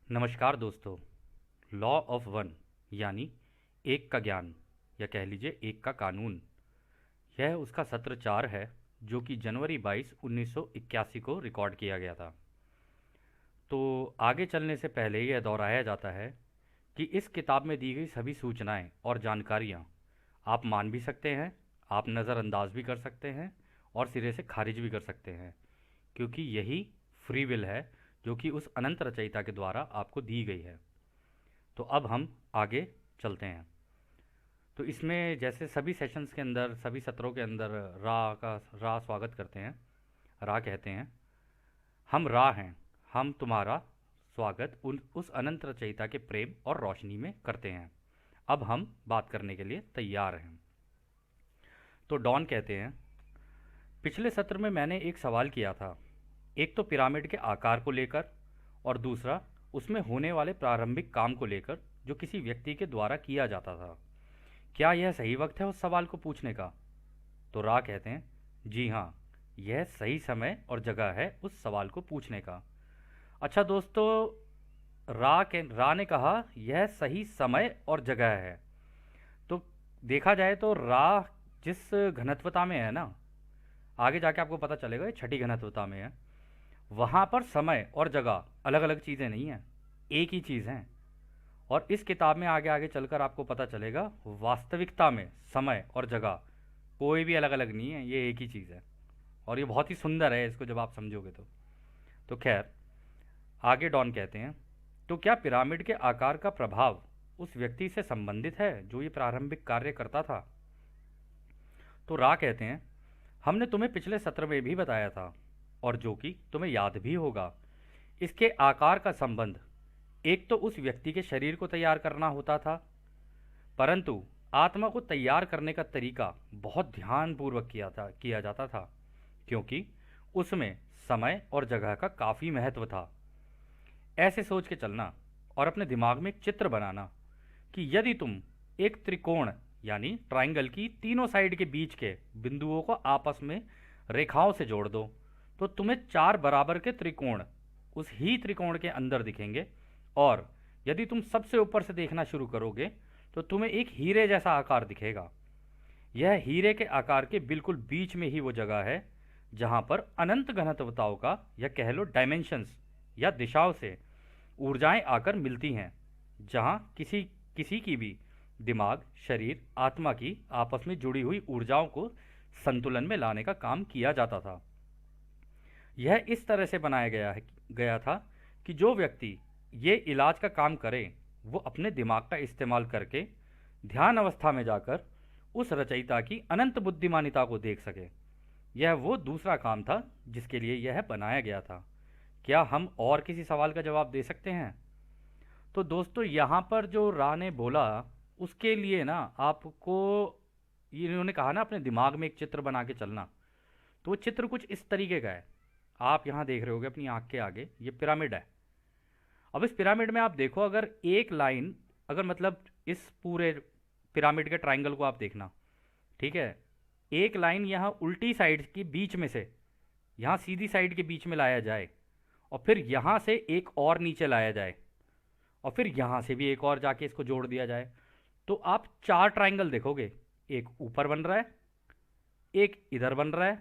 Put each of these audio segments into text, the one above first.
नमस्कार दोस्तों। Law of one यानी एक का ज्ञान या कह लीजिए एक का कानून, यह उसका सत्र 4 है जो कि जनवरी 22 1981 को रिकॉर्ड किया गया था। तो आगे चलने से पहले यह दोहराया जाता है कि इस किताब में दी गई सभी सूचनाएं और जानकारियां आप मान भी सकते हैं, आप नज़रअंदाज भी कर सकते हैं और सिरे से खारिज भी कर सकते हैं, क्योंकि यही फ्री विल है जो कि उस अनंत रचयिता के द्वारा आपको दी गई है। तो अब हम आगे चलते हैं। तो इसमें जैसे सभी सेशंस के अंदर, सभी सत्रों के अंदर रा स्वागत करते हैं, रा कहते हैं, हम रा हैं, हम तुम्हारा स्वागत उस अनंत रचयिता के प्रेम और रोशनी में करते हैं। अब हम बात करने के लिए तैयार हैं। तो डॉन कहते हैं, पिछले सत्र में मैंने एक सवाल किया था, एक तो पिरामिड के आकार को लेकर और दूसरा उसमें होने वाले प्रारंभिक काम को लेकर जो किसी व्यक्ति के द्वारा किया जाता था। क्या यह सही वक्त है उस सवाल को पूछने का? तो रा कहते हैं, जी हाँ, यह सही समय और जगह है उस सवाल को पूछने का। अच्छा दोस्तों, रा ने कहा यह सही समय और जगह है। तो देखा जाए तो रा जिस घनत्वता में है ना, आगे जाके आपको पता चलेगा ये छठी घनत्वता में है, वहाँ पर समय और जगह अलग अलग चीज़ें नहीं हैं, एक ही चीज़ हैं। और इस किताब में आगे आगे चलकर आपको पता चलेगा वास्तविकता में समय और जगह कोई भी अलग अलग नहीं है, ये एक ही चीज़ है। और ये बहुत ही सुंदर है इसको जब आप समझोगे तो खैर, आगे डॉन कहते हैं, तो क्या पिरामिड के आकार का प्रभाव उस व्यक्ति से संबंधित है जो ये प्रारंभिक कार्य करता था? तो रा कहते हैं, हमने तुम्हें पिछले सत्र में भी बताया था और जो कि तुम्हें याद भी होगा, इसके आकार का संबंध एक तो उस व्यक्ति के शरीर को तैयार करना होता था, परंतु आत्मा को तैयार करने का तरीका बहुत ध्यानपूर्वक किया जाता था, क्योंकि उसमें समय और जगह का काफ़ी महत्व था। ऐसे सोच के चलना और अपने दिमाग में एक चित्र बनाना कि यदि तुम एक त्रिकोण यानी ट्राइंगल की तीनों साइड के बीच के बिंदुओं को आपस में रेखाओं से जोड़ दो, तो तुम्हें चार बराबर के त्रिकोण उस ही त्रिकोण के अंदर दिखेंगे। और यदि तुम सबसे ऊपर से देखना शुरू करोगे तो तुम्हें एक हीरे जैसा आकार दिखेगा। यह हीरे के आकार के बिल्कुल बीच में ही वो जगह है जहां पर अनंत घनत्वताओं का या कह लो डायमेंशंस या दिशाओं से ऊर्जाएं आकर मिलती हैं, जहां किसी किसी की भी दिमाग, शरीर, आत्मा की आपस में जुड़ी हुई ऊर्जाओं को संतुलन में लाने का काम किया जाता था। यह इस तरह से बनाया गया था कि जो व्यक्ति ये इलाज का काम करे वो अपने दिमाग का इस्तेमाल करके ध्यान अवस्था में जाकर उस रचयिता की अनंत बुद्धिमानिता को देख सके। यह वो दूसरा काम था जिसके लिए यह बनाया गया था। क्या हम और किसी सवाल का जवाब दे सकते हैं? तो दोस्तों, यहाँ पर जो रा ने बोला उसके लिए ना आपको, ये इन्होंने कहा ना अपने दिमाग में एक चित्र बना के चलना, तो वो चित्र कुछ इस तरीके का है। आप यहाँ देख रहे होगे अपनी आँख के आगे ये पिरामिड है। अब इस पिरामिड में आप देखो, अगर एक लाइन, अगर मतलब इस पूरे पिरामिड के ट्राइंगल को आप देखना, ठीक है, एक लाइन यहाँ उल्टी साइड के बीच में से यहाँ सीधी साइड के बीच में लाया जाए और फिर यहाँ से एक और नीचे लाया जाए और फिर यहाँ से भी एक और जाके इसको जोड़ दिया जाए, तो आप चार ट्राइंगल देखोगे। एक ऊपर बन रहा है, एक इधर बन रहा है,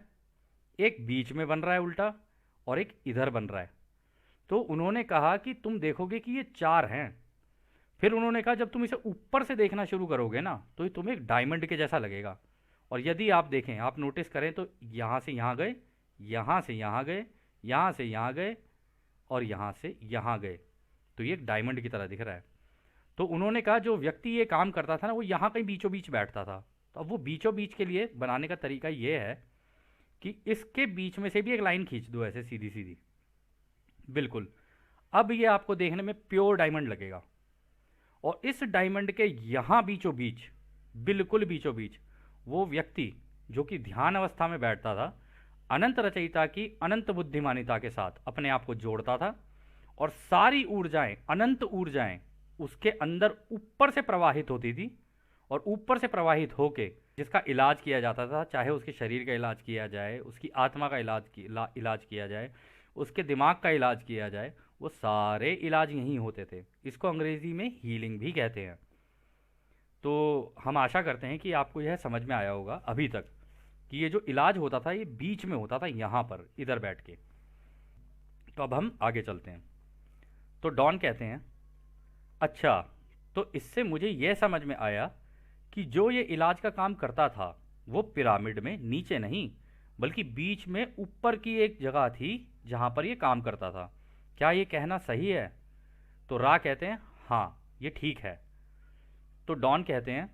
एक बीच में बन रहा है उल्टा, और एक इधर बन रहा है। तो उन्होंने कहा कि तुम देखोगे कि ये चार हैं। फिर उन्होंने कहा जब तुम इसे ऊपर से देखना शुरू करोगे ना तो ये तुम्हें एक डायमंड के जैसा लगेगा। और यदि आप देखें, आप नोटिस करें तो यहाँ से यहाँ गए, यहाँ से यहाँ गए, यहाँ से यहाँ गए और यहाँ से यहाँ गए, तो ये एक डायमंड की तरह दिख रहा है। तो उन्होंने कहा जो व्यक्ति ये काम करता था ना वो यहाँ कहीं बीचों बीच बैठता था। तो अब वो बीचों बीच के लिए बनाने का तरीका ये है कि इसके बीच में से भी एक लाइन खींच दो ऐसे सीधी सीधी, बिल्कुल। अब ये आपको देखने में प्योर डायमंड लगेगा। और इस डायमंड के यहाँ बीचों बीच, बिल्कुल बीचों बीच, वो व्यक्ति जो कि ध्यान अवस्था में बैठता था, अनंत रचयिता की अनंत बुद्धिमानिता के साथ अपने आप को जोड़ता था और सारी ऊर्जाएं, अनंत ऊर्जाएं उसके अंदर ऊपर से प्रवाहित होती थी। और ऊपर से प्रवाहित होके जिसका इलाज किया जाता था, चाहे उसके शरीर का इलाज किया जाए, उसकी आत्मा का इलाज किया जाए, उसके दिमाग का इलाज किया जाए, वो सारे इलाज यहीं होते थे। इसको अंग्रेज़ी में हीलिंग भी कहते हैं। तो हम आशा करते हैं कि आपको यह समझ में आया होगा अभी तक कि ये जो इलाज होता था ये बीच में होता था, यहाँ पर इधर बैठ के। तो अब हम आगे चलते हैं। तो डॉन कहते हैं, अच्छा, तो इससे मुझे यह समझ में आया कि जो ये इलाज का काम करता था वो पिरामिड में नीचे नहीं बल्कि बीच में ऊपर की एक जगह थी जहाँ पर ये काम करता था। क्या ये कहना सही है? तो रा कहते हैं, हाँ, ये ठीक है। तो डॉन कहते हैं,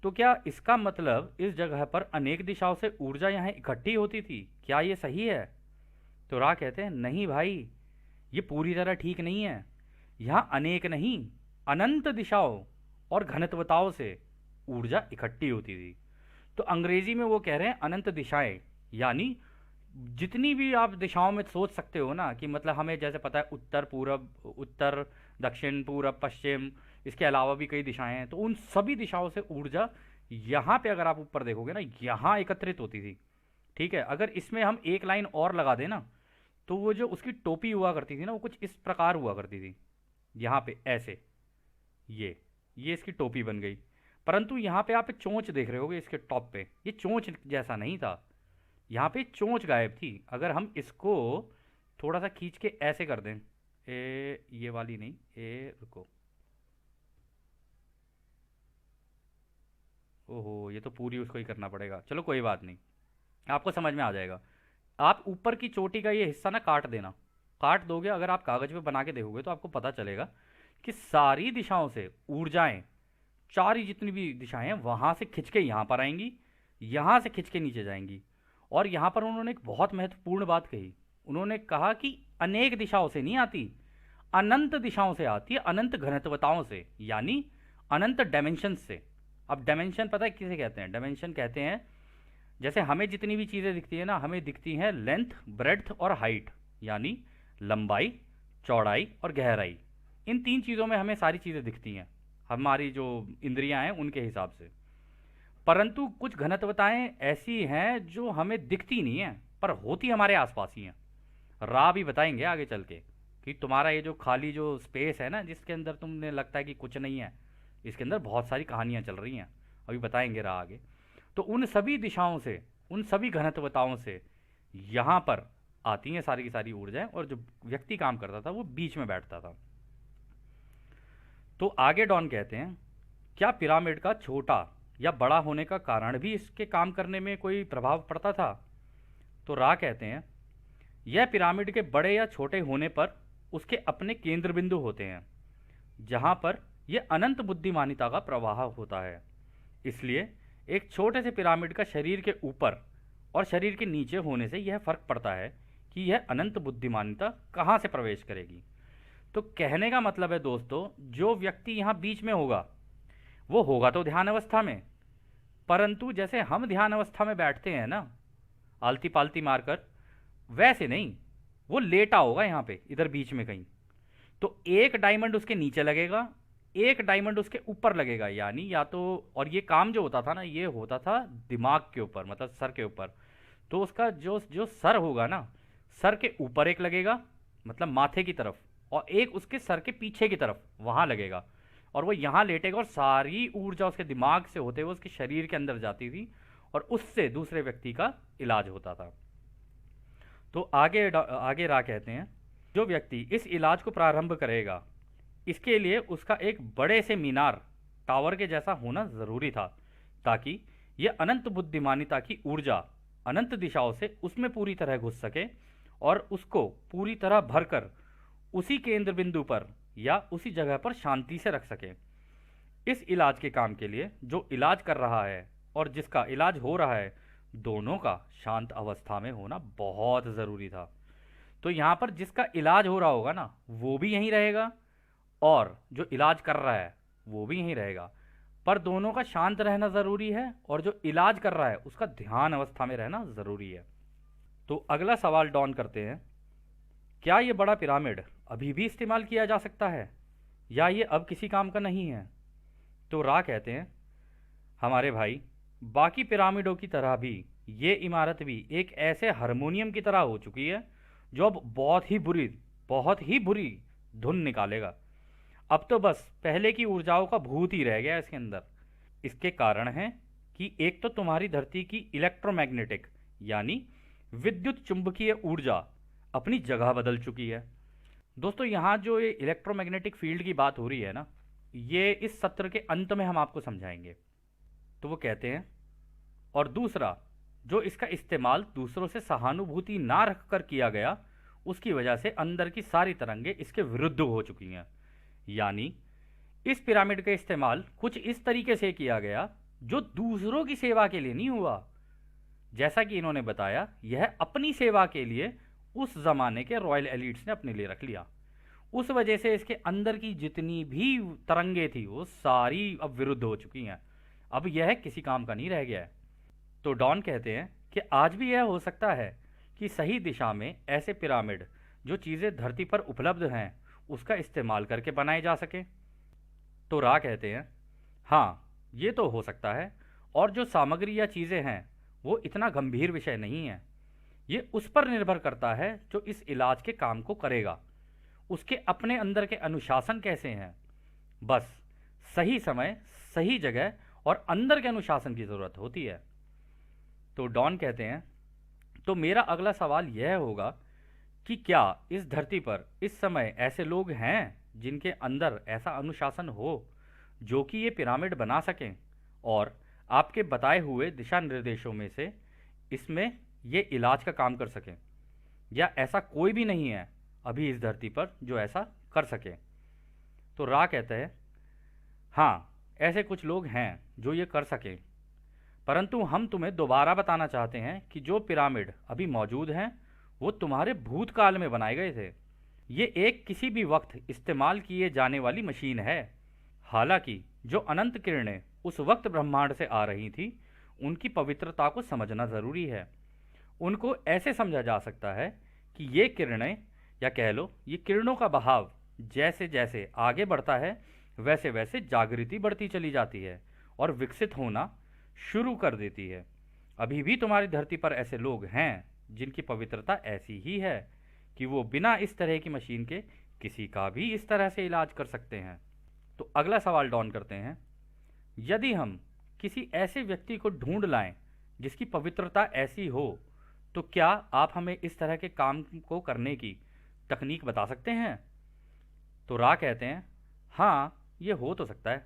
तो क्या इसका मतलब इस जगह पर अनेक दिशाओं से ऊर्जा यहाँ इकट्ठी होती थी? क्या ये सही है? तो रा कहते हैं, नहीं भाई, ये पूरी तरह ठीक नहीं है। यहाँ अनेक नहीं, अनंत दिशाओं और घनत्वताओं से ऊर्जा इकट्ठी होती थी। तो अंग्रेजी में वो कह रहे हैं अनंत दिशाएं, यानी जितनी भी आप दिशाओं में सोच सकते हो ना, कि मतलब हमें जैसे पता है उत्तर पूरब, उत्तर दक्षिण पूरब पश्चिम, इसके अलावा भी कई दिशाएं हैं, तो उन सभी दिशाओं से ऊर्जा यहाँ पे अगर आप ऊपर देखोगे ना, यहाँ एकत्रित होती थी। ठीक है, अगर इसमें हम एक लाइन और लगा दें ना, तो वो जो उसकी टोपी हुआ करती थी ना, वो कुछ इस प्रकार हुआ करती थी। यहाँ पे ऐसे, ये इसकी टोपी बन गई। परंतु यहाँ पे आप एक चोंच देख रहे होगे इसके टॉप पे, ये चोंच जैसा नहीं था, यहाँ पे चोंच गायब थी। अगर हम इसको थोड़ा सा खींच के ऐसे कर दें, ये वाली नहीं, रुको, ओहो, ये तो पूरी उसको ही करना पड़ेगा, चलो कोई बात नहीं, आपको समझ में आ जाएगा। आप ऊपर की चोटी का ये हिस्सा ना काट देना, काट दोगे अगर आप कागज पे बना के देखोगे तो आपको पता चलेगा कि सारी दिशाओं से ऊर्जाएं, चार ही जितनी भी दिशाएं हैं वहां से खिंच के यहाँ पर आएंगी, यहाँ से खिंच के नीचे जाएंगी। और यहाँ पर उन्होंने एक बहुत महत्वपूर्ण बात कही। उन्होंने कहा कि अनेक दिशाओं से नहीं आती, अनंत दिशाओं से आती है, अनंत घनत्वताओं से, यानी अनंत डायमेंशन से। अब डायमेंशन पता है किसे कहते हैं? डायमेंशन कहते हैं, जैसे हमें जितनी भी चीज़ें दिखती है ना, हमें दिखती हैं लेंथ, ब्रेड्थ और हाइट, यानी लंबाई, चौड़ाई और गहराई। इन तीन चीज़ों में हमें सारी चीज़ें दिखती हैं, हमारी जो इंद्रियां हैं उनके हिसाब से। परंतु कुछ घनत्वताएं ऐसी हैं जो हमें दिखती नहीं हैं पर होती हमारे आसपास ही हैं। रा भी बताएंगे आगे चल के कि तुम्हारा ये जो खाली जो स्पेस है ना, जिसके अंदर तुमने लगता है कि कुछ नहीं है, इसके अंदर बहुत सारी कहानियां चल रही हैं, अभी बताएंगे रा आगे। तो उन सभी दिशाओं से, उन सभी घनत्वताओं से यहाँ पर आती हैं सारी की सारी ऊर्जाएं, और जो व्यक्ति काम करता था वो बीच में बैठता था। तो आगे डॉन कहते हैं, क्या पिरामिड का छोटा या बड़ा होने का कारण भी इसके काम करने में कोई प्रभाव पड़ता था? तो रा कहते हैं, यह पिरामिड के बड़े या छोटे होने पर उसके अपने केंद्र बिंदु होते हैं जहां पर यह अनंत बुद्धिमानिता का प्रवाह होता है। इसलिए एक छोटे से पिरामिड का शरीर के ऊपर और शरीर के नीचे होने से यह फर्क पड़ता है कि यह अनंत बुद्धिमानिता कहाँ से प्रवेश करेगी। तो कहने का मतलब है दोस्तों, जो व्यक्ति यहाँ बीच में होगा वो होगा तो ध्यान अवस्था में, परंतु जैसे हम ध्यान अवस्था में बैठते हैं ना आलती पालती मारकर, वैसे नहीं, वो लेटा होगा यहाँ पे इधर बीच में कहीं। तो एक डायमंड उसके नीचे लगेगा, एक डायमंड उसके ऊपर लगेगा, यानी या तो, और ये काम जो होता था ना, ये होता था दिमाग के ऊपर, मतलब सर के ऊपर। तो उसका जो जो सर होगा ना, सर के ऊपर एक लगेगा, मतलब माथे की तरफ, और एक उसके सर के पीछे की तरफ वहां लगेगा, और वो यहाँ लेटेगा और सारी ऊर्जा उसके दिमाग से होते हुए उसके शरीर के अंदर जाती थी और उससे दूसरे व्यक्ति का इलाज होता था। तो आगे रा कहते हैं, जो व्यक्ति इस इलाज को प्रारंभ करेगा इसके लिए उसका एक बड़े से मीनार, टावर के जैसा होना जरूरी था, ताकि यह अनंत बुद्धिमानिता की ऊर्जा अनंत दिशाओं से उसमें पूरी तरह घुस सके और उसको पूरी तरह भरकर उसी केंद्र बिंदु पर या उसी जगह पर शांति से रख सके। इस इलाज के काम के लिए जो इलाज कर रहा है और जिसका इलाज हो रहा है, दोनों का शांत अवस्था में होना बहुत ज़रूरी था। तो यहाँ पर जिसका इलाज हो रहा होगा ना, वो भी यहीं रहेगा, और जो इलाज कर रहा है वो भी यहीं रहेगा, पर दोनों का शांत रहना ज़रूरी है, और जो इलाज कर रहा है उसका ध्यान अवस्था में रहना ज़रूरी है। तो अगला सवाल डॉन करते हैं, क्या ये बड़ा पिरामिड अभी भी इस्तेमाल किया जा सकता है या ये अब किसी काम का नहीं है? तो रा कहते हैं, हमारे भाई, बाकी पिरामिडों की तरह भी ये इमारत भी एक ऐसे हारमोनियम की तरह हो चुकी है जो अब बहुत ही बुरी धुन निकालेगा। अब तो बस पहले की ऊर्जाओं का भूत ही रह गया इसके अंदर। इसके कारण है कि एक तो तुम्हारी धरती की इलेक्ट्रोमैग्नेटिक यानी विद्युत चुंबकीय ऊर्जा अपनी जगह बदल चुकी है। दोस्तों, यहाँ जो ये इलेक्ट्रोमैग्नेटिक फील्ड की बात हो रही है ना, ये इस सत्र के अंत में हम आपको समझाएंगे। तो वो कहते हैं, और दूसरा, जो इसका इस्तेमाल दूसरों से सहानुभूति ना रखकर किया गया, उसकी वजह से अंदर की सारी तरंगें इसके विरुद्ध हो चुकी हैं। यानी इस पिरामिड का इस्तेमाल कुछ इस तरीके से किया गया जो दूसरों की सेवा के लिए नहीं हुआ। जैसा कि इन्होंने बताया, यह अपनी सेवा के लिए उस जमाने के रॉयल एलिट्स ने अपने लिए रख लिया। उस वजह से इसके अंदर की जितनी भी तरंगे थी वो सारी अब विरुद्ध हो चुकी हैं। अब यह किसी काम का नहीं रह गया है। तो डॉन कहते हैं कि आज भी यह हो सकता है कि सही दिशा में ऐसे पिरामिड जो चीज़ें धरती पर उपलब्ध हैं उसका इस्तेमाल करके बनाए जा सके। तो रा कहते हैं, हाँ, ये तो हो सकता है, और जो सामग्री या चीज़ें हैं वो इतना गंभीर विषय नहीं है। ये उस पर निर्भर करता है जो इस इलाज के काम को करेगा, उसके अपने अंदर के अनुशासन कैसे हैं। बस सही समय, सही जगह और अंदर के अनुशासन की ज़रूरत होती है। तो डॉन कहते हैं, तो मेरा अगला सवाल यह होगा कि क्या इस धरती पर इस समय ऐसे लोग हैं जिनके अंदर ऐसा अनुशासन हो जो कि ये पिरामिड बना सकें, और आपके बताए हुए दिशा निर्देशों में से इसमें ये इलाज का काम कर सकें, या ऐसा कोई भी नहीं है अभी इस धरती पर जो ऐसा कर सके। तो रा कहते हैं, हाँ, ऐसे कुछ लोग हैं जो ये कर सकें, परंतु हम तुम्हें दोबारा बताना चाहते हैं कि जो पिरामिड अभी मौजूद हैं वो तुम्हारे भूतकाल में बनाए गए थे। ये एक किसी भी वक्त इस्तेमाल किए जाने वाली मशीन है। हालांकि जो अनंत किरणें उस वक्त ब्रह्मांड से आ रही थी उनकी पवित्रता को समझना ज़रूरी है। उनको ऐसे समझा जा सकता है कि ये किरणें, या कह लो ये किरणों का बहाव जैसे जैसे आगे बढ़ता है वैसे वैसे जागृति बढ़ती चली जाती है और विकसित होना शुरू कर देती है। अभी भी तुम्हारी धरती पर ऐसे लोग हैं जिनकी पवित्रता ऐसी ही है कि वो बिना इस तरह की मशीन के किसी का भी इस तरह से इलाज कर सकते हैं। तो अगला सवाल डॉन करते हैं, यदि हम किसी ऐसे व्यक्ति को ढूंढ लाएं जिसकी पवित्रता ऐसी हो, तो क्या आप हमें इस तरह के काम को करने की तकनीक बता सकते हैं? तो रा कहते हैं, हाँ, ये हो तो सकता है।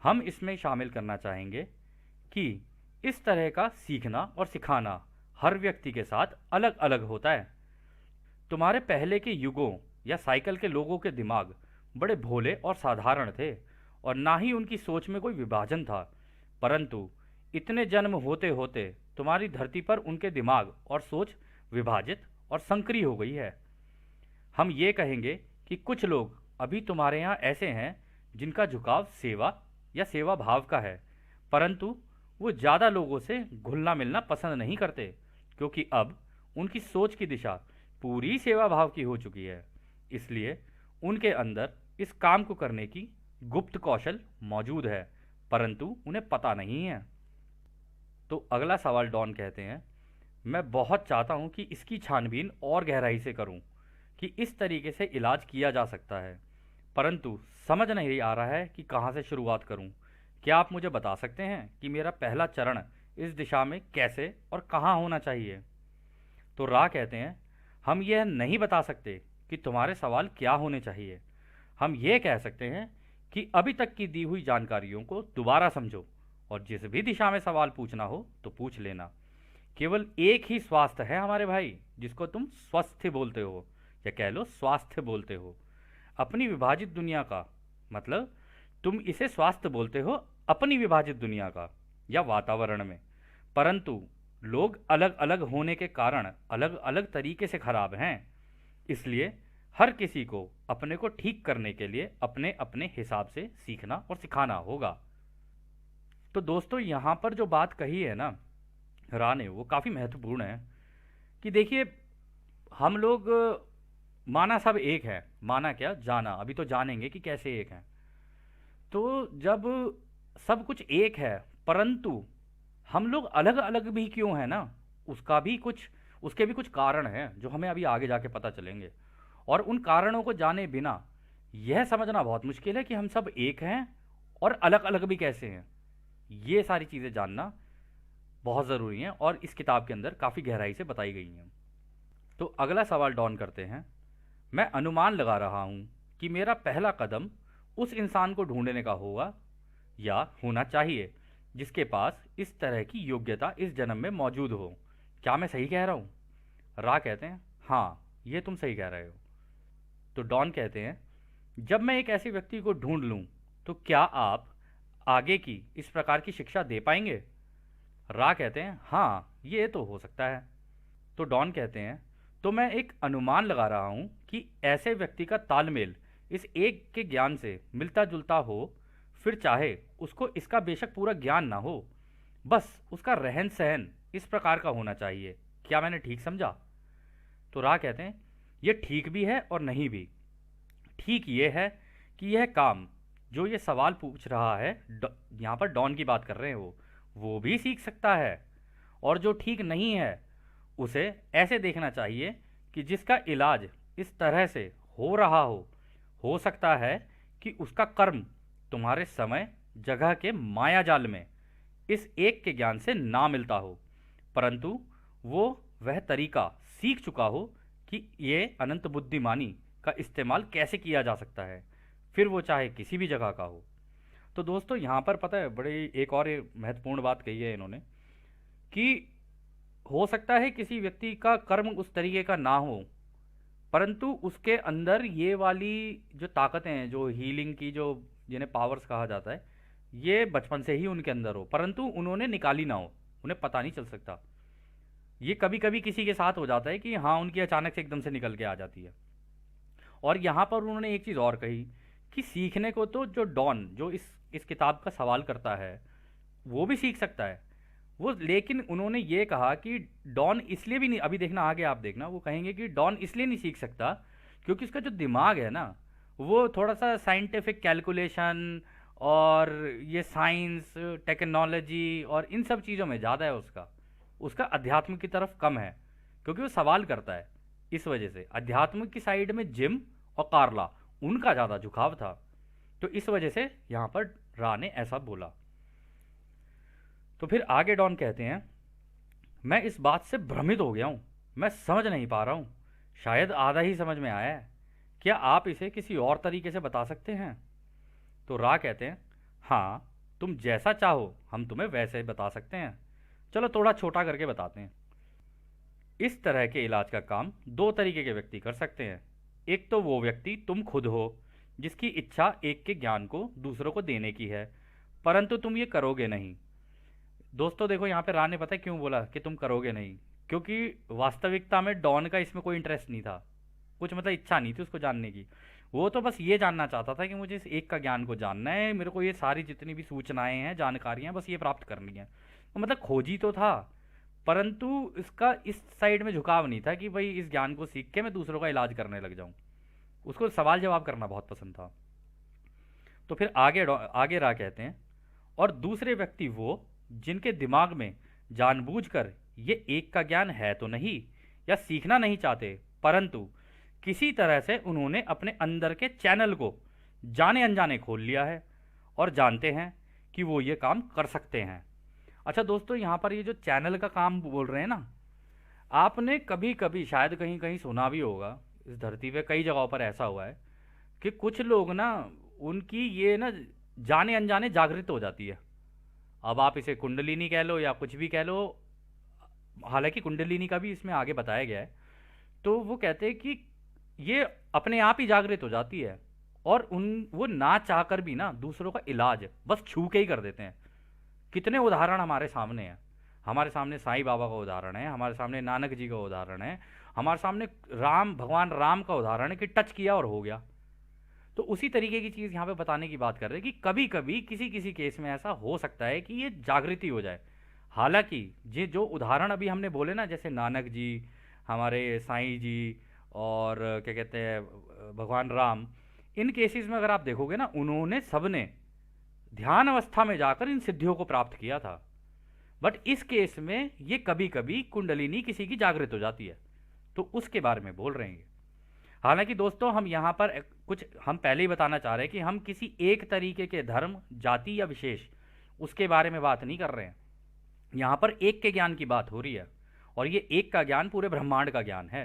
हम इसमें शामिल करना चाहेंगे कि इस तरह का सीखना और सिखाना हर व्यक्ति के साथ अलग अलग होता है। तुम्हारे पहले के युगों या साइकिल के लोगों के दिमाग बड़े भोले और साधारण थे, और ना ही उनकी सोच में कोई विभाजन था, परंतु इतने जन्म होते होते तुम्हारी धरती पर उनके दिमाग और सोच विभाजित और संकरी हो गई है। हम ये कहेंगे कि कुछ लोग अभी तुम्हारे यहाँ ऐसे हैं जिनका झुकाव सेवा या सेवा भाव का है, परंतु वो ज़्यादा लोगों से घुलना मिलना पसंद नहीं करते, क्योंकि अब उनकी सोच की दिशा पूरी सेवा भाव की हो चुकी है। इसलिए उनके अंदर इस काम को करने की गुप्त कौशल मौजूद है, परंतु उन्हें पता नहीं है। तो अगला सवाल डॉन कहते हैं, मैं बहुत चाहता हूं कि इसकी छानबीन और गहराई से करूं कि इस तरीके से इलाज किया जा सकता है, परंतु समझ नहीं आ रहा है कि कहां से शुरुआत करूं। क्या आप मुझे बता सकते हैं कि मेरा पहला चरण इस दिशा में कैसे और कहां होना चाहिए? तो रा कहते हैं, हम यह नहीं बता सकते कि तुम्हारे सवाल क्या होने चाहिए। हम यह कह सकते हैं कि अभी तक की दी हुई जानकारियों को दोबारा समझो, और जिस भी दिशा में सवाल पूछना हो तो पूछ लेना। केवल एक ही स्वास्थ्य है हमारे भाई, जिसको तुम स्वस्थ बोलते हो, या कह लो स्वास्थ्य बोलते हो। अपनी विभाजित दुनिया का मतलब तुम इसे स्वास्थ्य बोलते हो अपनी विभाजित दुनिया का या वातावरण में, परंतु लोग अलग अलग होने के कारण अलग अलग तरीके से खराब हैं। इसलिए हर किसी को अपने को ठीक करने के लिए अपने अपने हिसाब से सीखना और सिखाना होगा। तो दोस्तों, यहाँ पर जो बात कही है ना रा ने, वो काफ़ी महत्वपूर्ण है कि देखिए, हम लोग माना सब एक है, माना क्या, जाना, अभी तो जानेंगे कि कैसे एक है। तो जब सब कुछ एक है, परंतु हम लोग अलग अलग भी क्यों है ना, उसका भी कुछ, उसके भी कुछ कारण हैं जो हमें अभी आगे जाके पता चलेंगे। और उन कारणों को जाने बिना यह समझना बहुत मुश्किल है कि हम सब एक हैं और अलग अलग भी कैसे हैं। ये सारी चीज़ें जानना बहुत ज़रूरी है और इस किताब के अंदर काफ़ी गहराई से बताई गई हैं। तो अगला सवाल डॉन करते हैं, मैं अनुमान लगा रहा हूँ कि मेरा पहला कदम उस इंसान को ढूंढने का होगा या होना चाहिए जिसके पास इस तरह की योग्यता इस जन्म में मौजूद हो। क्या मैं सही कह रहा हूँ? रा कहते हैं, हाँ ये तुम सही कह रहे हो। तो डॉन कहते हैं, जब मैं एक ऐसे व्यक्ति को ढूंढ लूँ तो क्या आप आगे की इस प्रकार की शिक्षा दे पाएंगे? रा कहते हैं, हाँ ये तो हो सकता है। तो डॉन कहते हैं, तो मैं एक अनुमान लगा रहा हूं कि ऐसे व्यक्ति का तालमेल इस एक के ज्ञान से मिलता जुलता हो, फिर चाहे उसको इसका बेशक पूरा ज्ञान ना हो, बस उसका रहन सहन इस प्रकार का होना चाहिए। क्या मैंने ठीक समझा? तो रा कहते हैं, यह ठीक भी है और नहीं भी। ठीक ये है कि यह काम जो ये सवाल पूछ रहा है, यहाँ पर डॉन की बात कर रहे हैं, वो भी सीख सकता है। और जो ठीक नहीं है उसे ऐसे देखना चाहिए कि जिसका इलाज इस तरह से हो रहा हो सकता है कि उसका कर्म तुम्हारे समय जगह के माया जाल में इस एक के ज्ञान से ना मिलता हो, परंतु वो वह तरीका सीख चुका हो कि ये अनंत बुद्धिमानी का इस्तेमाल कैसे किया जा सकता है, फिर वो चाहे किसी भी जगह का हो। तो दोस्तों यहाँ पर पता है बड़ी एक और महत्वपूर्ण बात कही है इन्होंने कि हो सकता है किसी व्यक्ति का कर्म उस तरीके का ना हो, परंतु उसके अंदर ये वाली जो ताकतें हैं, जो हीलिंग की, जो जिन्हें पावर्स कहा जाता है, ये बचपन से ही उनके अंदर हो, परंतु उन्होंने निकाली ना हो, उन्हें पता नहीं चल सकता। ये कभी कभी किसी के साथ हो जाता है कि हाँ उनकी अचानक से एकदम से निकल के आ जाती है। और यहाँ पर उन्होंने एक चीज़ और कही कि सीखने को तो जो डॉन जो इस किताब का सवाल करता है वो भी सीख सकता है वो, लेकिन उन्होंने ये कहा कि डॉन इसलिए भी नहीं, अभी देखना आगे आप देखना, वो कहेंगे कि डॉन इसलिए नहीं सीख सकता क्योंकि उसका जो दिमाग है ना वो थोड़ा सा साइंटिफिक कैलकुलेशन और ये साइंस टेक्नोलॉजी और इन सब चीज़ों में ज़्यादा है उसका, उसका अध्यात्म की तरफ कम है क्योंकि वो सवाल करता है। इस वजह से अध्यात्म की साइड में जिम और कार्ला उनका ज़्यादा झुकाव था, तो इस वजह से यहाँ पर रा ने ऐसा बोला। तो फिर आगे डॉन कहते हैं, मैं इस बात से भ्रमित हो गया हूँ, मैं समझ नहीं पा रहा हूँ, शायद आधा ही समझ में आया है, क्या आप इसे किसी और तरीके से बता सकते हैं? तो रा कहते हैं, हाँ तुम जैसा चाहो हम तुम्हें वैसे बता सकते हैं, चलो थोड़ा छोटा करके बताते हैं। इस तरह के इलाज का काम दो तरीके के व्यक्ति कर सकते हैं। एक तो वो व्यक्ति तुम खुद हो जिसकी इच्छा एक के ज्ञान को दूसरों को देने की है, परंतु तुम ये करोगे नहीं। दोस्तों देखो यहाँ पे रा ने पता है क्यों बोला कि तुम करोगे नहीं, क्योंकि वास्तविकता में डॉन का इसमें कोई इंटरेस्ट नहीं था, कुछ मतलब इच्छा नहीं थी उसको जानने की। वो तो बस ये जानना चाहता था कि मुझे इस एक का ज्ञान को जानना है, मेरे को ये सारी जितनी भी सूचनाएं हैं जानकारियां बस ये प्राप्त करनी है। तो मतलब खोजी तो था, परंतु इसका इस साइड में झुकाव नहीं था कि भाई इस ज्ञान को सीख के मैं दूसरों का इलाज करने लग जाऊं। उसको सवाल जवाब करना बहुत पसंद था। तो फिर आगे रा कहते हैं, और दूसरे व्यक्ति वो जिनके दिमाग में जानबूझकर ये एक का ज्ञान है तो नहीं या सीखना नहीं चाहते, परंतु किसी तरह से उन्होंने अपने अंदर के चैनल को जाने अनजाने खोल लिया है और जानते हैं कि वो ये काम कर सकते हैं। अच्छा दोस्तों यहाँ पर ये जो चैनल का काम बोल रहे हैं ना, आपने कभी कभी शायद कहीं कहीं सुना भी होगा, इस धरती पे कई जगहों पर ऐसा हुआ है कि कुछ लोग ना उनकी ये ना जाने अनजाने जागृत हो जाती है। अब आप इसे कुंडलिनी कह लो या कुछ भी कह लो, हालांकि कुंडलिनी का भी इसमें आगे बताया गया है। तो वो कहते हैं कि ये अपने आप ही जागृत हो जाती है और उन वो ना चाहकर भी ना दूसरों का इलाज बस छू के ही कर देते हैं। कितने उदाहरण हमारे सामने हैं, हमारे सामने साईं बाबा का उदाहरण है, हमारे सामने नानक जी का उदाहरण है, हमारे सामने भगवान राम का उदाहरण है कि टच किया और हो गया। तो उसी तरीके की चीज़ यहाँ पे बताने की बात कर रहे हैं कि कभी कभी किसी किसी केस में ऐसा हो सकता है कि ये जागृति हो जाए। हालांकि ये जो उदाहरण अभी हमने बोले ना, जैसे नानक जी, हमारे साईं जी और क्या कहते हैं भगवान राम, इन केसेस में अगर आप देखोगे ना, उन्होंने सबने ध्यान अवस्था में जाकर इन सिद्धियों को प्राप्त किया था। बट इस केस में ये कभी कभी कुंडलिनी किसी की जागृत हो जाती है, तो उसके बारे में बोल रहे हैं। हालांकि दोस्तों हम यहाँ पर कुछ हम पहले ही बताना चाह रहे हैं कि हम किसी एक तरीके के धर्म, जाति या विशेष उसके बारे में बात नहीं कर रहे हैं। यहाँ पर एक के ज्ञान की बात हो रही है, और ये एक का ज्ञान पूरे ब्रह्मांड का ज्ञान है।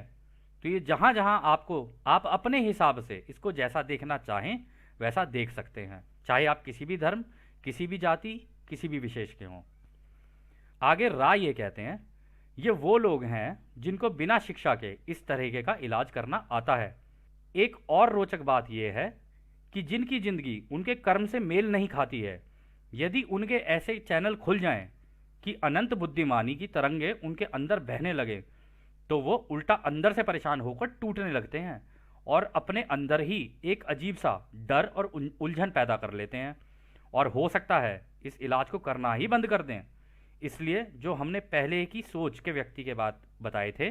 तो ये जहाँ जहाँ आपको, आप अपने हिसाब से इसको जैसा देखना चाहें वैसा देख सकते हैं, चाहे आप किसी भी धर्म, किसी भी जाति, किसी भी विशेष के हों। आगे राय ये कहते हैं, ये वो लोग हैं जिनको बिना शिक्षा के इस तरीके का इलाज करना आता है। एक और रोचक बात यह है कि जिनकी जिंदगी उनके कर्म से मेल नहीं खाती है, यदि उनके ऐसे चैनल खुल जाएं कि अनंत बुद्धिमानी की तरंगे उनके अंदर बहने लगे, तो वो उल्टा अंदर से परेशान होकर टूटने लगते हैं और अपने अंदर ही एक अजीब सा डर और उलझन पैदा कर लेते हैं, और हो सकता है इस इलाज को करना ही बंद कर दें। इसलिए जो हमने पहले की सोच के व्यक्ति के बात बताए थे,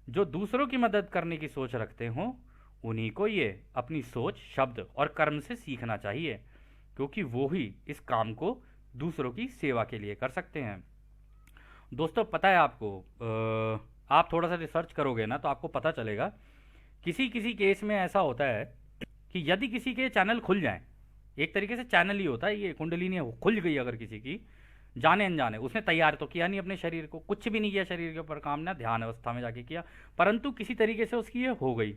जो दूसरों की मदद करने की सोच रखते हों, उन्हीं को ये अपनी सोच, शब्द और कर्म से सीखना चाहिए, क्योंकि वो ही इस काम को दूसरों की सेवा के लिए कर सकते हैं। दोस्तों पता है आपको, आप थोड़ा सा रिसर्च करोगे ना तो आपको पता चलेगा, किसी किसी केस में ऐसा होता है कि यदि किसी के चैनल खुल जाएं, एक तरीके से चैनल ही होता है ये, कुंडलिनी खुल गई अगर किसी की, जाने अनजाने, उसने तैयार तो किया नहीं अपने शरीर को, कुछ भी नहीं किया शरीर के ऊपर काम, ना ध्यान अवस्था में जाके किया, परंतु किसी तरीके से उसकी ये हो गई।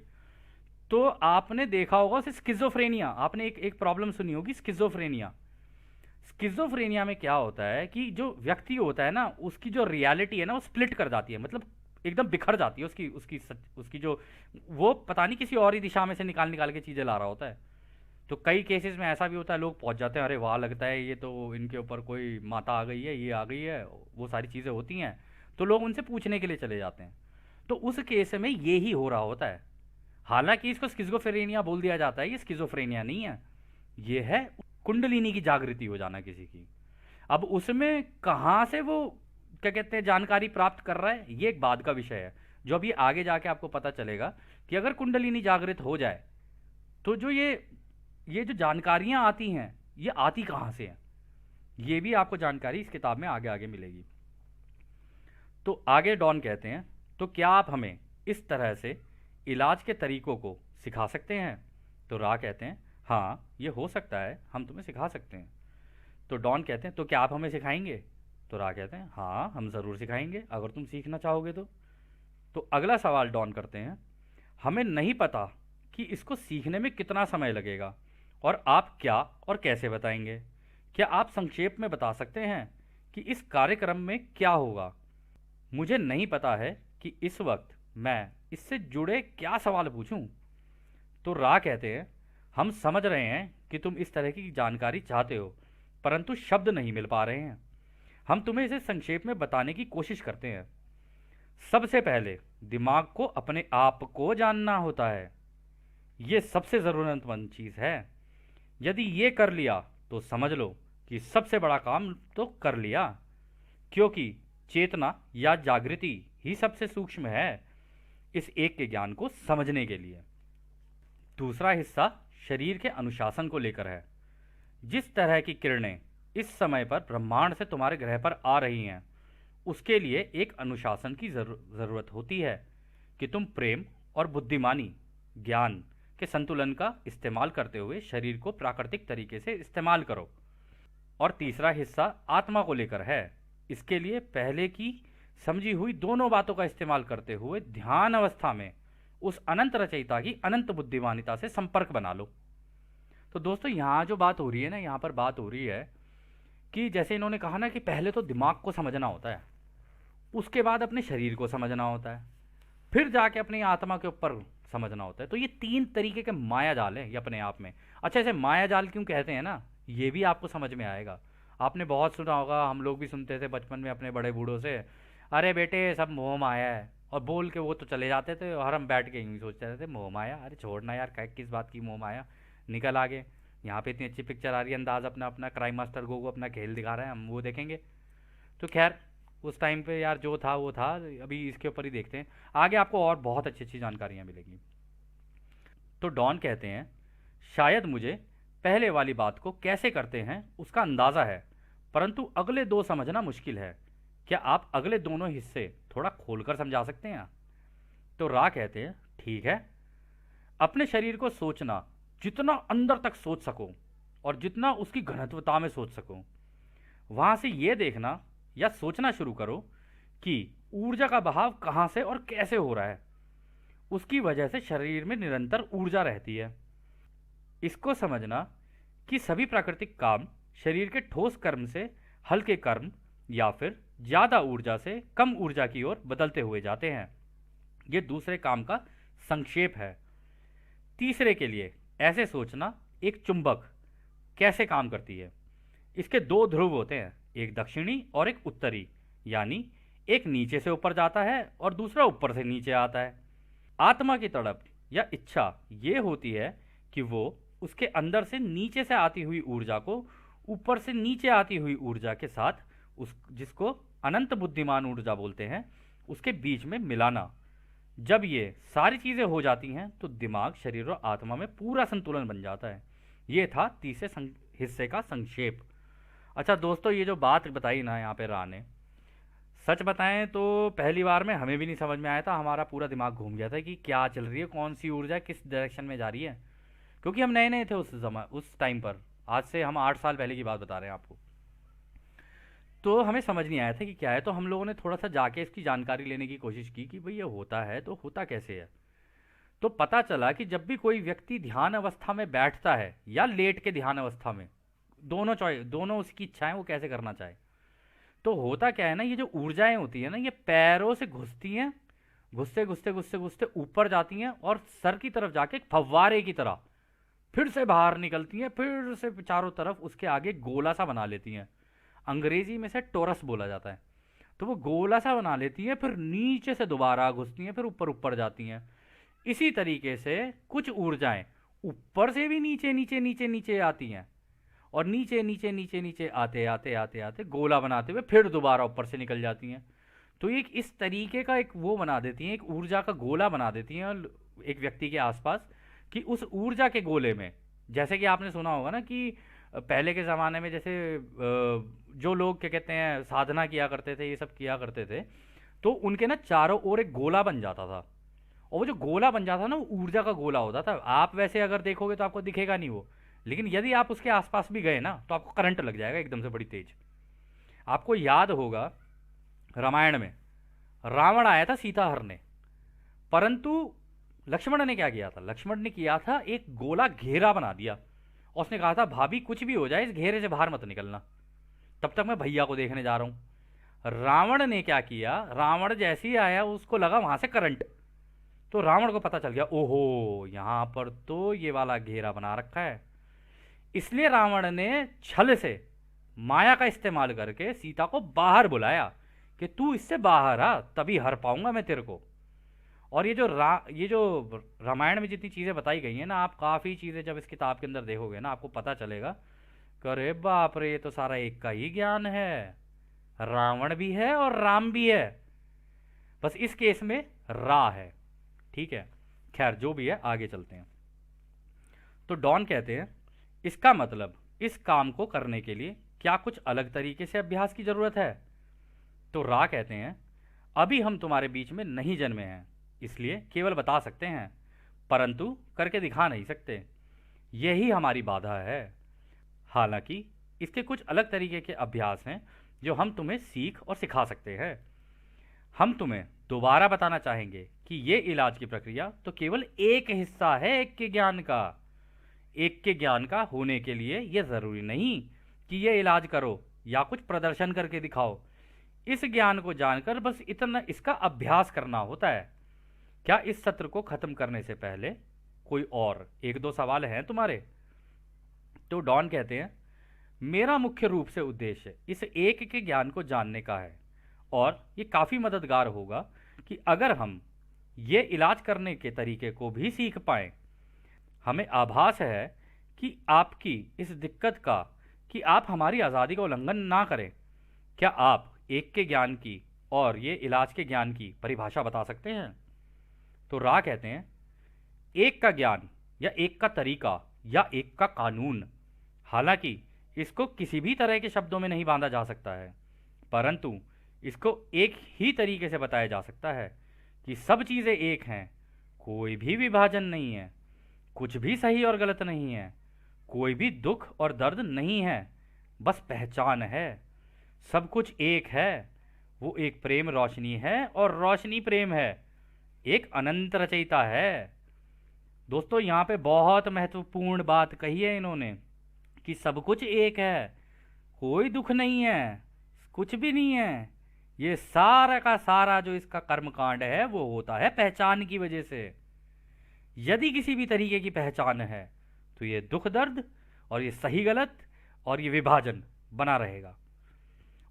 तो आपने देखा होगा उसे स्किज़ोफ्रेनिया, आपने एक प्रॉब्लम सुनी होगी, स्किज़ोफ्रेनिया। स्किज़ोफ्रेनिया में क्या होता है कि जो व्यक्ति होता है ना, उसकी जो रियलिटी है ना वो स्प्लिट कर जाती है, मतलब एकदम बिखर जाती है उसकी उसकी उसकी जो, वो पता नहीं किसी और ही दिशा में से निकाल निकाल के चीज़ें ला रहा होता है। तो कई केसेस में ऐसा भी होता है, लोग पहुंच जाते हैं, अरे वाह लगता है ये तो इनके ऊपर कोई माता आ गई है, ये आ गई है, वो सारी चीज़ें होती हैं, तो लोग उनसे पूछने के लिए चले जाते हैं। तो उस केस में ये ही हो रहा होता है। हालांकि इसको स्किज़ोफ्रेनिया बोल दिया जाता है, ये स्किज़ोफ्रेनिया नहीं है, ये है कुंडलिनी की जागृति हो जाना किसी की। अब उसमें कहाँ से वो क्या कहते हैं जानकारी प्राप्त कर रहा है, ये एक बाद का विषय है, जो अभी आगे जाके आपको पता चलेगा कि अगर कुंडलिनी जागृत हो जाए तो जो ये जो जानकारियां आती हैं, ये आती कहाँ से हैं, ये भी आपको जानकारी इस किताब में आगे आगे मिलेगी। तो आगे डॉन कहते हैं, तो क्या आप हमें इस तरह से इलाज के तरीकों को सिखा सकते हैं? तो रा कहते हैं, हाँ ये हो सकता है, हम तुम्हें सिखा सकते हैं। तो डॉन कहते हैं, तो क्या आप हमें सिखाएंगे? तो रा कहते हैं, हाँ हम ज़रूर सिखाएंगे अगर तुम सीखना चाहोगे तो। तो अगला सवाल डॉन करते हैं, हमें नहीं पता कि इसको सीखने में कितना समय लगेगा और आप क्या और कैसे बताएंगे। क्या आप संक्षेप में बता सकते हैं कि इस कार्यक्रम में क्या होगा? मुझे नहीं पता है कि इस वक्त मैं इससे जुड़े क्या सवाल पूछूं। तो रा कहते हैं, हम समझ रहे हैं कि तुम इस तरह की जानकारी चाहते हो, परंतु शब्द नहीं मिल पा रहे हैं। हम तुम्हें इसे संक्षेप में बताने की कोशिश करते हैं। सबसे पहले दिमाग को अपने आप को जानना होता है, ये सबसे ज़रूरतमंद चीज़ है। यदि ये कर लिया तो समझ लो कि सबसे बड़ा काम तो कर लिया, क्योंकि चेतना या जागृति ही सबसे सूक्ष्म है इस एक के ज्ञान को समझने के लिए। दूसरा हिस्सा शरीर के अनुशासन को लेकर है। जिस तरह की किरणें इस समय पर ब्रह्मांड से तुम्हारे ग्रह पर आ रही हैं, उसके लिए एक अनुशासन की ज़रूरत होती है कि तुम प्रेम और बुद्धिमानी, ज्ञान के संतुलन का इस्तेमाल करते हुए शरीर को प्राकृतिक तरीके से इस्तेमाल करो। और तीसरा हिस्सा आत्मा को लेकर है। इसके लिए पहले की समझी हुई दोनों बातों का इस्तेमाल करते हुए ध्यान अवस्था में उस अनंत रचयिता की अनंत बुद्धिमानिता से संपर्क बना लो। तो दोस्तों यहाँ जो बात हो रही है ना, यहाँ पर बात हो रही है कि जैसे इन्होंने कहा ना कि पहले तो दिमाग को समझना होता है, उसके बाद अपने शरीर को समझना होता है, फिर जाके अपनी आत्मा के ऊपर समझना होता है। तो ये तीन तरीके के माया जाल हैं ये अपने आप में। अच्छा, इसे माया जाल क्यों कहते हैं ना, ये भी आपको समझ में आएगा। आपने बहुत सुना होगा, हम लोग भी सुनते थे बचपन में अपने बड़े बूढ़ों से, अरे बेटे सब मोह माया है, और बोल के वो तो चले जाते थे और हम बैठ के यूँ ही सोचते रहते थे मोह माया, अरे छोड़ना यार, किस बात की मोह माया, निकल आगे। यहाँ पे इतनी अच्छी पिक्चर आ रही है, अंदाज अपना अपना, क्राइम मास्टर गोगो अपना खेल दिखा रहा है, हम वो देखेंगे। तो खैर उस टाइम पे यार जो था वो था, अभी इसके ऊपर ही देखते हैं, आगे आपको और बहुत अच्छी अच्छी जानकारियाँ मिलेंगी। तो डॉन कहते हैं, शायद मुझे पहले वाली बात को कैसे करते हैं उसका अंदाज़ा है, परंतु अगले दो समझना मुश्किल है। क्या आप अगले दोनों हिस्से थोड़ा खोलकर समझा सकते हैं? तो रा कहते हैं, ठीक है, अपने शरीर को सोचना, जितना अंदर तक सोच सको और जितना उसकी घनत्वता में सोच सको, वहां से ये देखना या सोचना शुरू करो कि ऊर्जा का बहाव कहाँ से और कैसे हो रहा है। उसकी वजह से शरीर में निरंतर ऊर्जा रहती है। इसको समझना कि सभी प्राकृतिक काम शरीर के ठोस कर्म से हल्के कर्म या फिर ज़्यादा ऊर्जा से कम ऊर्जा की ओर बदलते हुए जाते हैं। ये दूसरे काम का संक्षेप है। तीसरे के लिए ऐसे सोचना, एक चुंबक कैसे काम करती है। इसके दो ध्रुव होते हैं, एक दक्षिणी और एक उत्तरी, यानी एक नीचे से ऊपर जाता है और दूसरा ऊपर से नीचे आता है। आत्मा की तड़प या इच्छा ये होती है कि वो उसके अंदर से नीचे से आती हुई ऊर्जा को ऊपर से नीचे आती हुई ऊर्जा के साथ, उस जिसको अनंत बुद्धिमान ऊर्जा बोलते हैं, उसके बीच में मिलाना। जब ये सारी चीज़ें हो जाती हैं तो दिमाग, शरीर और आत्मा में पूरा संतुलन बन जाता है। ये था तीसरे हिस्से का संक्षेप। अच्छा दोस्तों, ये जो बात बताई ना यहाँ पे राह ने, सच बताएं तो पहली बार में हमें भी नहीं समझ में आया था। हमारा पूरा दिमाग घूम गया था कि क्या चल रही है, कौन सी ऊर्जा किस डायरेक्शन में जा रही है, क्योंकि हम नए नए थे उस समय, उस टाइम पर। आज से हम 8 साल पहले की बात बता रहे हैं आपको। तो हमें समझ नहीं आया था कि क्या है। तो हम लोगों ने थोड़ा सा जाके इसकी जानकारी लेने की कोशिश की कि भाई ये होता है तो होता कैसे है। तो पता चला कि जब भी कोई व्यक्ति ध्यान अवस्था में बैठता है या लेट के ध्यान अवस्था में, दोनों चॉइस, दोनों उसकी इच्छाएं वो कैसे करना चाहे, तो होता क्या है ना, ये जो ऊर्जाएं होती है ना, ये पैरों से घुसती हैं, घुसते घुसते घुसते घुसते ऊपर जाती हैं और सर की तरफ जाके एक फव्वारे की तरह फिर से बाहर निकलती हैं, फिर से चारों तरफ उसके आगे गोला सा बना लेती हैं। अंग्रेजी में से टोरस बोला जाता है। तो वो गोला सा बना लेती हैं, फिर नीचे से दोबारा घुसती हैं, फिर ऊपर ऊपर जाती हैं। इसी तरीके से कुछ ऊर्जाएं ऊपर से भी नीचे नीचे नीचे नीचे आती हैं और नीचे नीचे नीचे नीचे आते आते आते आते गोला बनाते हुए फिर दोबारा ऊपर से निकल जाती हैं। तो एक इस तरीके का एक वो बना देती हैं, एक ऊर्जा का गोला बना देती हैं एक व्यक्ति के आसपास, कि उस ऊर्जा के गोले में, जैसे कि आपने सुना होगा ना कि पहले के ज़माने में जैसे जो लोग क्या कहते हैं साधना किया करते थे, ये सब किया करते थे, तो उनके ना चारों ओर एक गोला बन जाता था। और वो जो गोला बन जाता था ना, वो ऊर्जा का गोला होता था। आप वैसे अगर देखोगे तो आपको दिखेगा नहीं वो, लेकिन यदि आप उसके आसपास भी गए ना तो आपको करंट लग जाएगा एकदम से बड़ी तेज। आपको याद होगा रामायण में रावण आया था सीता हरने, परंतु लक्ष्मण ने क्या किया था, लक्ष्मण ने किया था एक गोला घेरा बना दिया और उसने कहा था भाभी कुछ भी हो जाए इस घेरे से बाहर मत निकलना, तब तक मैं भैया को देखने जा रहा हूं। रावण ने क्या किया, रावण जैसे ही आया उसको लगा वहां से करंट, तो रावण को पता चल गया ओहो यहां पर तो ये वाला घेरा बना रखा है। इसलिए रावण ने छल से, माया का इस्तेमाल करके सीता को बाहर बुलाया कि तू इससे बाहर आ, तभी हर पाऊंगा मैं तेरे को। और ये जो रामायण में जितनी चीज़ें बताई गई हैं ना, आप काफ़ी चीज़ें जब इस किताब के अंदर देखोगे ना आपको पता चलेगा कि अरे बाप रे, ये तो सारा एक का ही ज्ञान है, रावण भी है और राम भी है, बस इस केस में रा है। ठीक है, खैर जो भी है आगे चलते हैं। तो डॉन कहते हैं इसका मतलब इस काम को करने के लिए क्या कुछ अलग तरीके से अभ्यास की जरूरत है। तो रा कहते हैं अभी हम तुम्हारे बीच में नहीं जन्मे हैं, इसलिए केवल बता सकते हैं परंतु करके दिखा नहीं सकते, यही हमारी बाधा है। हालांकि इसके कुछ अलग तरीके के अभ्यास हैं जो हम तुम्हें सीख और सिखा सकते हैं। हम तुम्हें दोबारा बताना चाहेंगे कि ये इलाज की प्रक्रिया तो केवल एक हिस्सा है एक के ज्ञान का। एक के ज्ञान का होने के लिए यह जरूरी नहीं कि ये इलाज करो या कुछ प्रदर्शन करके दिखाओ। इस ज्ञान को जानकर बस इतना इसका अभ्यास करना होता है। क्या इस सत्र को खत्म करने से पहले कोई और एक दो सवाल हैं तुम्हारे? तो डॉन कहते हैं मेरा मुख्य रूप से उद्देश्य इस एक के ज्ञान को जानने का है और ये काफ़ी मददगार होगा कि अगर हम ये इलाज करने के तरीके को भी सीख पाएं। हमें आभास है कि आपकी इस दिक्कत का कि आप हमारी आज़ादी का उल्लंघन ना करें। क्या आप एक के ज्ञान की और ये इलाज के ज्ञान की परिभाषा बता सकते हैं? तो रा कहते हैं एक का ज्ञान या एक का तरीका या एक का कानून, हालांकि इसको किसी भी तरह के शब्दों में नहीं बांधा जा सकता है, परंतु इसको एक ही तरीके से बताया जा सकता है कि सब चीज़ें एक हैं, कोई भी विभाजन नहीं है, कुछ भी सही और गलत नहीं है, कोई भी दुख और दर्द नहीं है, बस पहचान है। सब कुछ एक है, वो एक प्रेम रोशनी है और रोशनी प्रेम है, एक अनंत रचयिता है। दोस्तों यहाँ पे बहुत महत्वपूर्ण बात कही है इन्होंने कि सब कुछ एक है, कोई दुख नहीं है, कुछ भी नहीं है। ये सारा का सारा जो इसका कर्मकांड है वो होता है पहचान की वजह से। यदि किसी भी तरीके की पहचान है तो ये दुख दर्द और ये सही गलत और ये विभाजन बना रहेगा।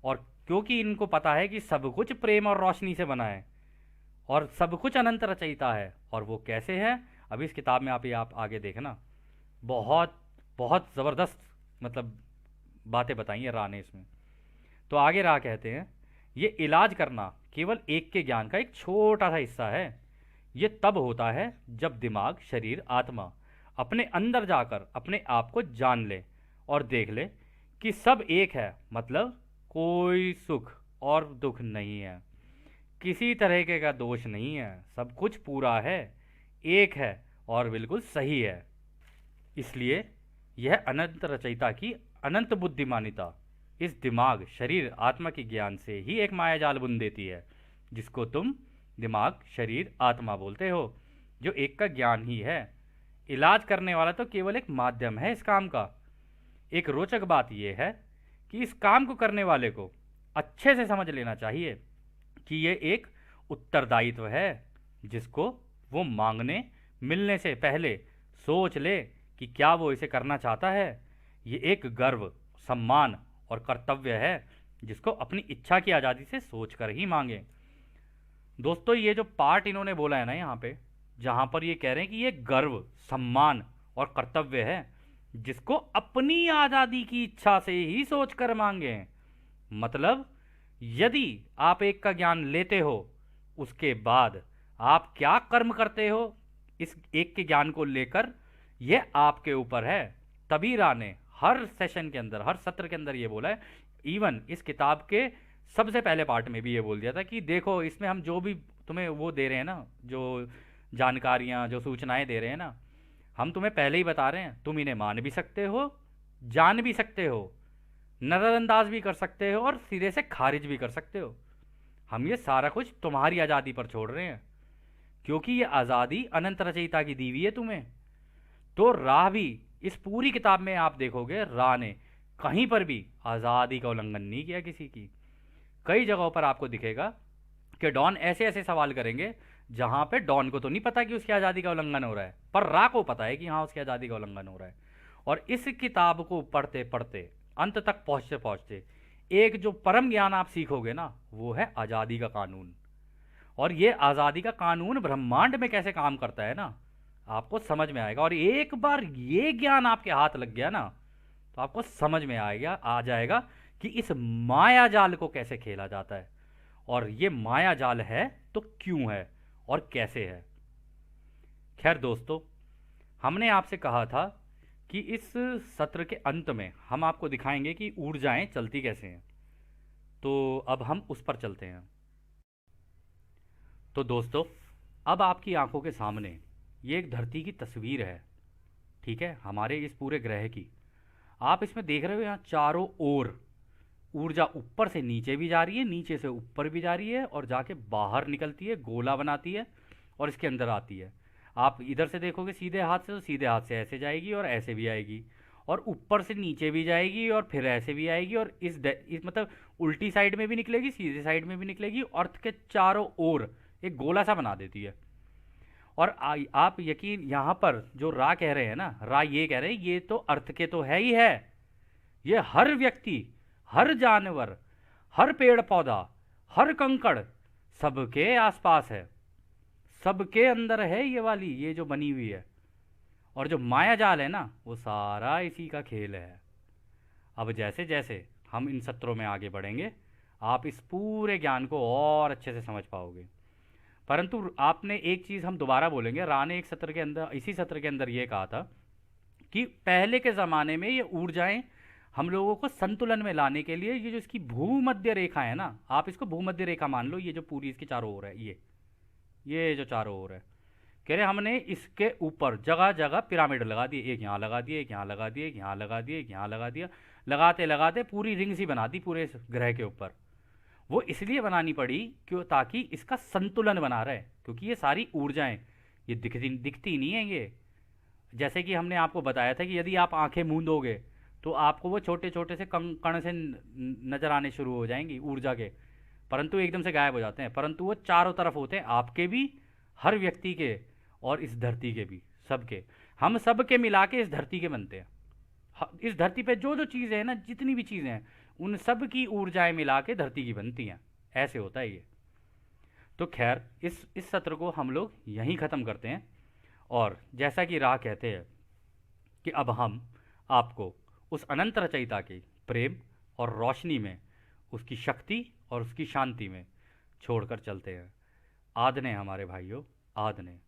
और क्योंकि इनको पता है कि सब कुछ प्रेम और रोशनी से बना है और सब कुछ अनंत रचयिता है, और वो कैसे है अभी इस किताब में आप आगे देखना। बहुत बहुत ज़बरदस्त मतलब बातें बताई हैं रा ने इसमें। तो आगे रा कहते हैं, ये इलाज करना केवल एक के ज्ञान का एक छोटा सा हिस्सा है। ये तब होता है जब दिमाग शरीर आत्मा अपने अंदर जाकर अपने आप को जान ले और देख ले कि सब एक है, मतलब कोई सुख और दुख नहीं है, किसी तरह के का दोष नहीं है, सब कुछ पूरा है, एक है और बिल्कुल सही है। इसलिए यह अनंत रचयिता की अनंत बुद्धिमानिता इस दिमाग शरीर आत्मा के ज्ञान से ही एक मायाजाल बुन देती है, जिसको तुम दिमाग शरीर आत्मा बोलते हो, जो एक का ज्ञान ही है। इलाज करने वाला तो केवल एक माध्यम है इस काम का। एक रोचक बात यह है कि इस काम को करने वाले को अच्छे से समझ लेना चाहिए कि ये एक उत्तरदायित्व है, जिसको वो मांगने मिलने से पहले सोच ले कि क्या वो इसे करना चाहता है। ये एक गर्व, सम्मान और कर्तव्य है, जिसको अपनी इच्छा की आज़ादी से सोच कर ही मांगे। दोस्तों ये जो पार्ट इन्होंने बोला है ना यहाँ पे, जहाँ पर ये कह रहे हैं कि ये गर्व, सम्मान और कर्तव्य है, जिसको अपनी आज़ादी की इच्छा से ही सोच कर मांगे। मतलब यदि आप एक का ज्ञान लेते हो, उसके बाद आप क्या कर्म करते हो इस एक के ज्ञान को लेकर, यह आपके ऊपर है। तभी रा ने हर सेशन के अंदर, हर सत्र के अंदर ये बोला है। इवन इस किताब के सबसे पहले पार्ट में भी ये बोल दिया था कि देखो इसमें हम जो भी तुम्हें वो दे रहे हैं ना, जो जानकारियाँ जो सूचनाएं दे रहे हैं ना, हम तुम्हें पहले ही बता रहे हैं, तुम इन्हें मान भी सकते हो, जान भी सकते हो, नज़रअंदाज भी कर सकते हो और सिरे से खारिज भी कर सकते हो। हम ये सारा कुछ तुम्हारी आज़ादी पर छोड़ रहे हैं, क्योंकि ये आज़ादी अनंत रचयिता की दी हुई है तुम्हें। तो राह भी इस पूरी किताब में आप देखोगे, रा ने कहीं पर भी आज़ादी का उल्लंघन नहीं किया किसी की। कई जगहों पर आपको दिखेगा कि डॉन ऐसे ऐसे सवाल करेंगे जहां पे डॉन को तो नहीं पता कि उसकी आज़ादी का उल्लंघन हो रहा है, पर रा को पता है कि हाँ उसकी आज़ादी का उल्लंघन हो रहा है। और इस किताब को पढ़ते पढ़ते अंत तक पहुंचते पहुंचते एक जो परम ज्ञान आप सीखोगे ना, वो है आज़ादी का कानून। और ये आज़ादी का कानून ब्रह्मांड में कैसे काम करता है ना, आपको समझ में आएगा। और एक बार ये ज्ञान आपके हाथ लग गया ना, तो आपको समझ में आ जाएगा कि इस माया जाल को कैसे खेला जाता है, और ये माया जाल है तो क्यों है और कैसे है। खैर दोस्तों, हमने आपसे कहा था कि इस सत्र के अंत में हम आपको दिखाएंगे कि ऊर्जाएं चलती कैसे हैं, तो अब हम उस पर चलते हैं। तो दोस्तों, अब आपकी आंखों के सामने ये एक धरती की तस्वीर है, ठीक है, हमारे इस पूरे ग्रह की। आप इसमें देख रहे हो यहाँ चारों ओर ऊर्जा ऊपर से नीचे भी जा रही है, नीचे से ऊपर भी जा रही है, और जाके बाहर निकलती है, गोला बनाती है और इसके अंदर आती है। आप इधर से देखोगे सीधे हाथ से, तो सीधे हाथ से ऐसे जाएगी और ऐसे भी आएगी, और ऊपर से नीचे भी जाएगी और फिर ऐसे भी आएगी, और इस मतलब उल्टी साइड में भी निकलेगी, सीधे साइड में भी निकलेगी, अर्थ के चारों ओर एक गोला सा बना देती है। और आप यकीन, यहाँ पर जो रा कह रहे हैं ना, रा ये कह रहे हैं ये तो अर्थ के तो है ही है, ये हर व्यक्ति, हर जानवर, हर पेड़ पौधा, हर कंकड़ सबके आसपास है, सबके अंदर है ये वाली, ये जो बनी हुई है। और जो माया जाल है ना, वो सारा इसी का खेल है। अब जैसे जैसे हम इन सत्रों में आगे बढ़ेंगे, आप इस पूरे ज्ञान को और अच्छे से समझ पाओगे। परंतु आपने एक चीज़ हम दोबारा बोलेंगे, रा ने एक सत्र के अंदर, इसी सत्र के अंदर ये कहा था कि पहले के ज़माने में ये ऊर्जाएं हम लोगों को संतुलन में लाने के लिए, ये जो इसकी भूमध्य रेखा है ना, आप इसको भूमध्य रेखा मान लो, ये जो पूरी इसके चारों ओर है, ये जो चारों ओर है, कह रहे हमने इसके ऊपर जगह जगह पिरामिड लगा दिए, एक यहाँ लगा दिए, एक यहाँ लगा दिए, एक यहाँ लगा दिए, एक यहाँ लगा दिया, लगाते लगाते पूरी रिंग सी बना दी पूरे इस ग्रह के ऊपर। वो इसलिए बनानी पड़ी क्यों, ताकि इसका संतुलन बना रहे, क्योंकि ये सारी ऊर्जाएं ये दिखती नहीं है ये। जैसे कि हमने आपको बताया था कि यदि आप आंखें मूंदोगे तो आपको वो छोटे छोटे से कण से नजर आने शुरू हो जाएंगी ऊर्जा के, परंतु एकदम से गायब हो जाते हैं। परंतु वो चारों तरफ होते हैं, आपके भी, हर व्यक्ति के, और इस धरती के भी, सबके। हम सब के मिला के इस धरती के बनते हैं। इस धरती पे जो जो चीज़ें हैं ना, जितनी भी चीज़ें हैं, उन सब की ऊर्जाएं मिला के धरती की बनती हैं। ऐसे होता है ये। तो खैर, इस सत्र को हम लोग यहीं ख़त्म करते हैं। और जैसा कि राह कहते हैं कि अब हम आपको उस अनंत रचयिता के प्रेम और रोशनी में, उसकी शक्ति और उसकी शांति में छोड़कर चलते हैं। आदने हमारे भाइयों, आदने।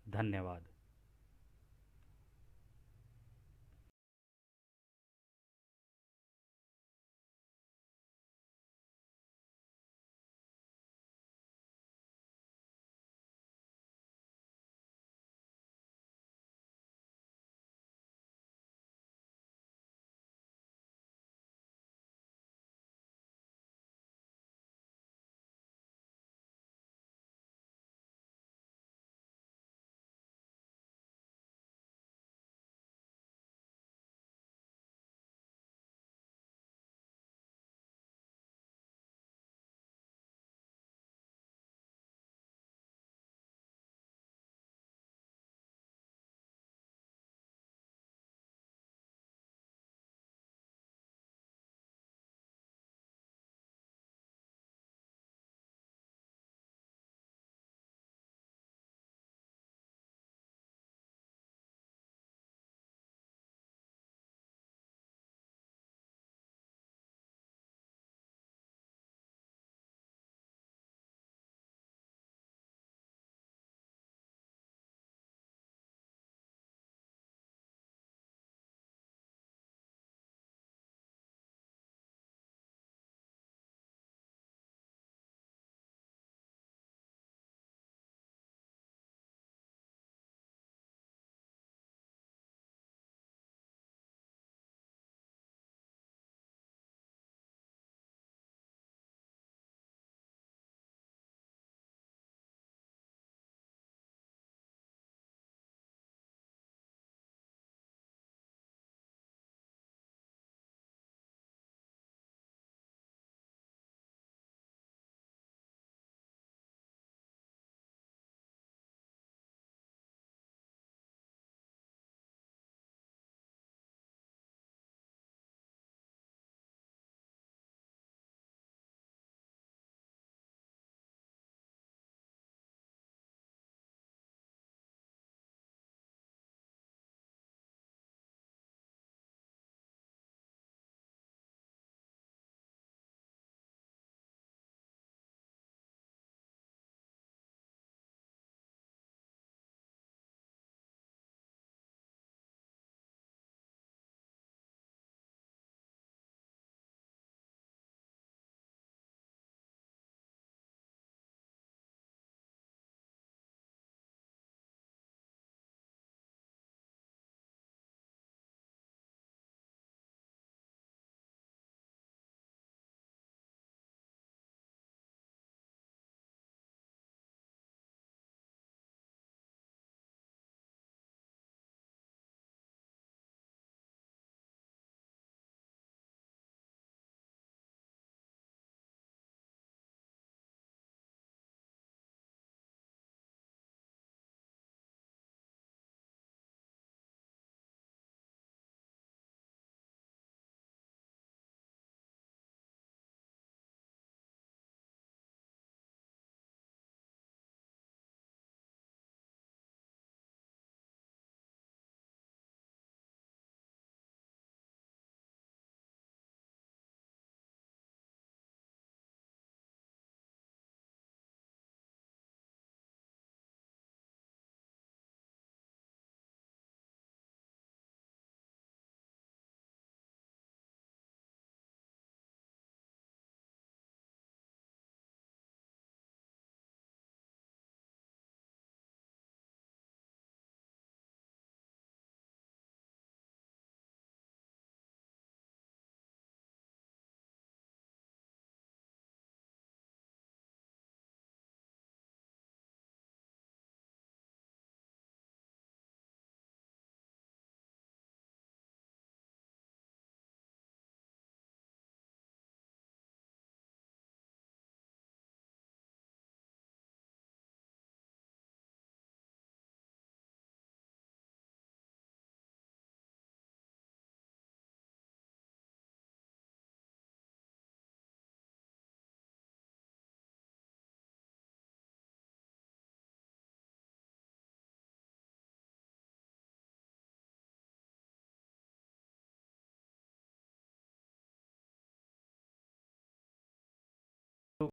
धन्यवाद।